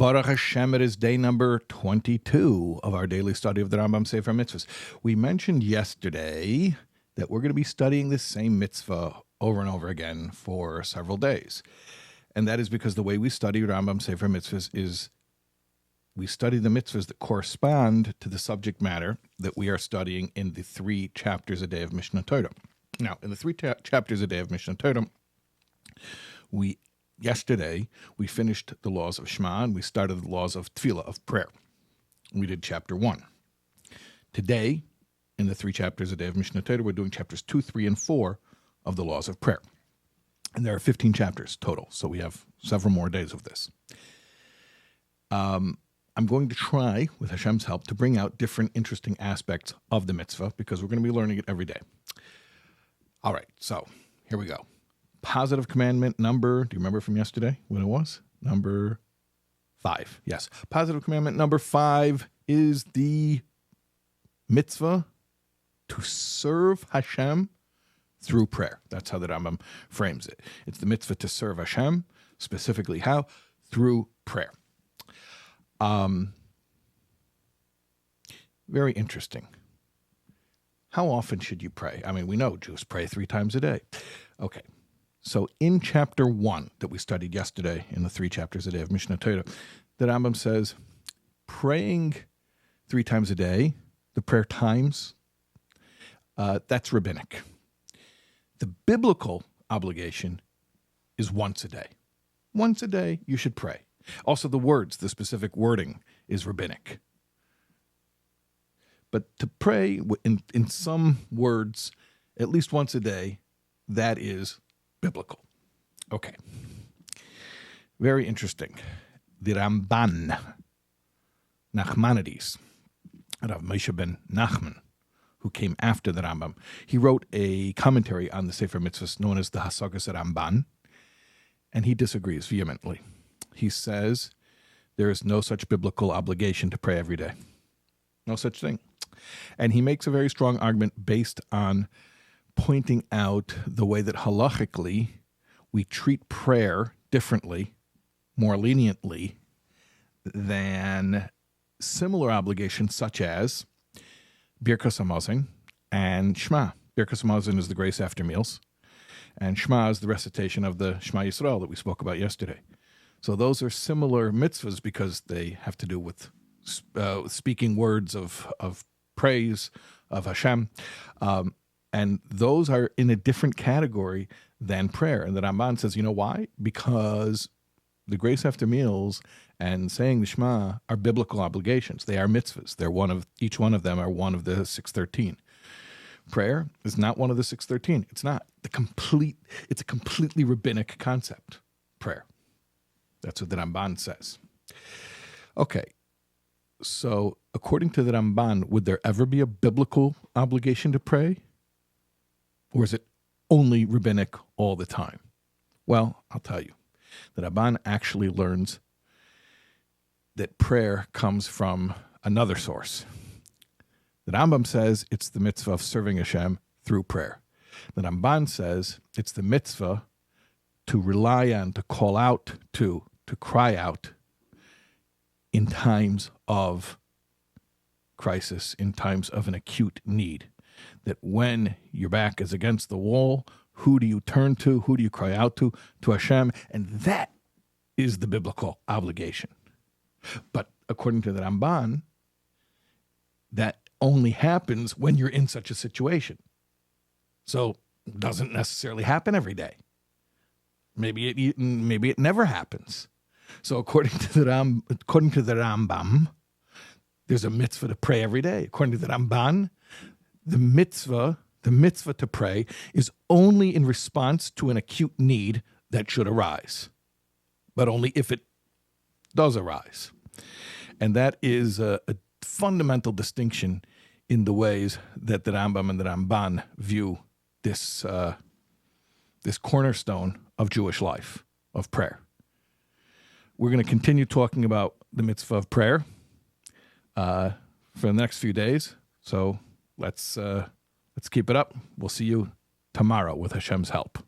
Baruch Hashem, it is day number 22 of our daily study of the Rambam Sefer mitzvahs. We mentioned yesterday that we're going to be studying this same mitzvah over and over again for several days. And that is because the way we study Rambam Sefer mitzvahs is we study the mitzvahs that correspond to the subject matter that we are studying in the 3 chapters a day of Mishnah Torah. Now, in the 3 chapters a day of Mishnah Torah, yesterday, we finished the laws of Shema, and we started the laws of Tefillah, of prayer. We did chapter 1. Today, in the 3 chapters a day of Mishnah Torah, we're doing chapters 2, 3, and 4 of the laws of prayer. And there are 15 chapters total, so we have several more days of this. I'm going to try, with Hashem's help, to bring out different interesting aspects of the mitzvah, because we're going to be learning it every day. All right, so here we go. Positive commandment number, do you remember from yesterday what it was? Number 5, yes. Positive commandment number 5 is the mitzvah to serve Hashem through prayer. That's how the Rambam frames it. It's the mitzvah to serve Hashem, specifically how? Through prayer. Very interesting. How often should you pray? I mean, we know Jews pray 3 times a day. Okay. So in chapter 1 that we studied yesterday in the 3 chapters a day of Mishnah Torah, the Rambam says, praying 3 times a day, the prayer times, that's rabbinic. The biblical obligation is once a day. Once a day, you should pray. Also, the words, the specific wording is rabbinic. But to pray in some words, at least once a day, that is biblical. Okay. Very interesting. The Ramban, Nachmanides, Rav Moshe ben Nachman, who came after the Rambam, he wrote a commentary on the Sefer mitzvahs known as the Hasagas Ramban, and he disagrees vehemently. He says there is no such biblical obligation to pray every day. No such thing. And he makes a very strong argument based on pointing out the way that halachically we treat prayer differently, more leniently, than similar obligations such as Birkas Hamazon and Shema. Birkas Hamazon is the grace after meals, and Shema is the recitation of the Shema Yisrael that we spoke about yesterday. So those are similar mitzvahs because they have to do with speaking words of praise of Hashem. And those are in a different category than prayer. And the Ramban says, you know why? Because the grace after meals and saying the Shema are biblical obligations. They are mitzvahs. Each one of them are one of the 613. Prayer is not one of the 613. It's not. It's a completely rabbinic concept, prayer. That's what the Ramban says. Okay. So according to the Ramban, would there ever be a biblical obligation to pray? Or is it only rabbinic all the time? Well, I'll tell you. The Ramban actually learns that prayer comes from another source. The Rambam says it's the mitzvah of serving Hashem through prayer. The Ramban says it's the mitzvah to rely on, to call out to cry out in times of crisis, in times of an acute need. That when your back is against the wall, who do you turn to? Who do you cry out to? To Hashem. And that is the biblical obligation. But according to the Ramban, that only happens when you're in such a situation. So it doesn't necessarily happen every day. Maybe it never happens. So according to the Rambam, there's a mitzvah to pray every day. According to the Ramban, the mitzvah to pray is only in response to an acute need that should arise, but only if it does arise. And that is a fundamental distinction in the ways that the Rambam and the Ramban view this cornerstone of Jewish life, of prayer. We're going to continue talking about the mitzvah of prayer for the next few days. So let's keep it up. We'll see you tomorrow with Hashem's help.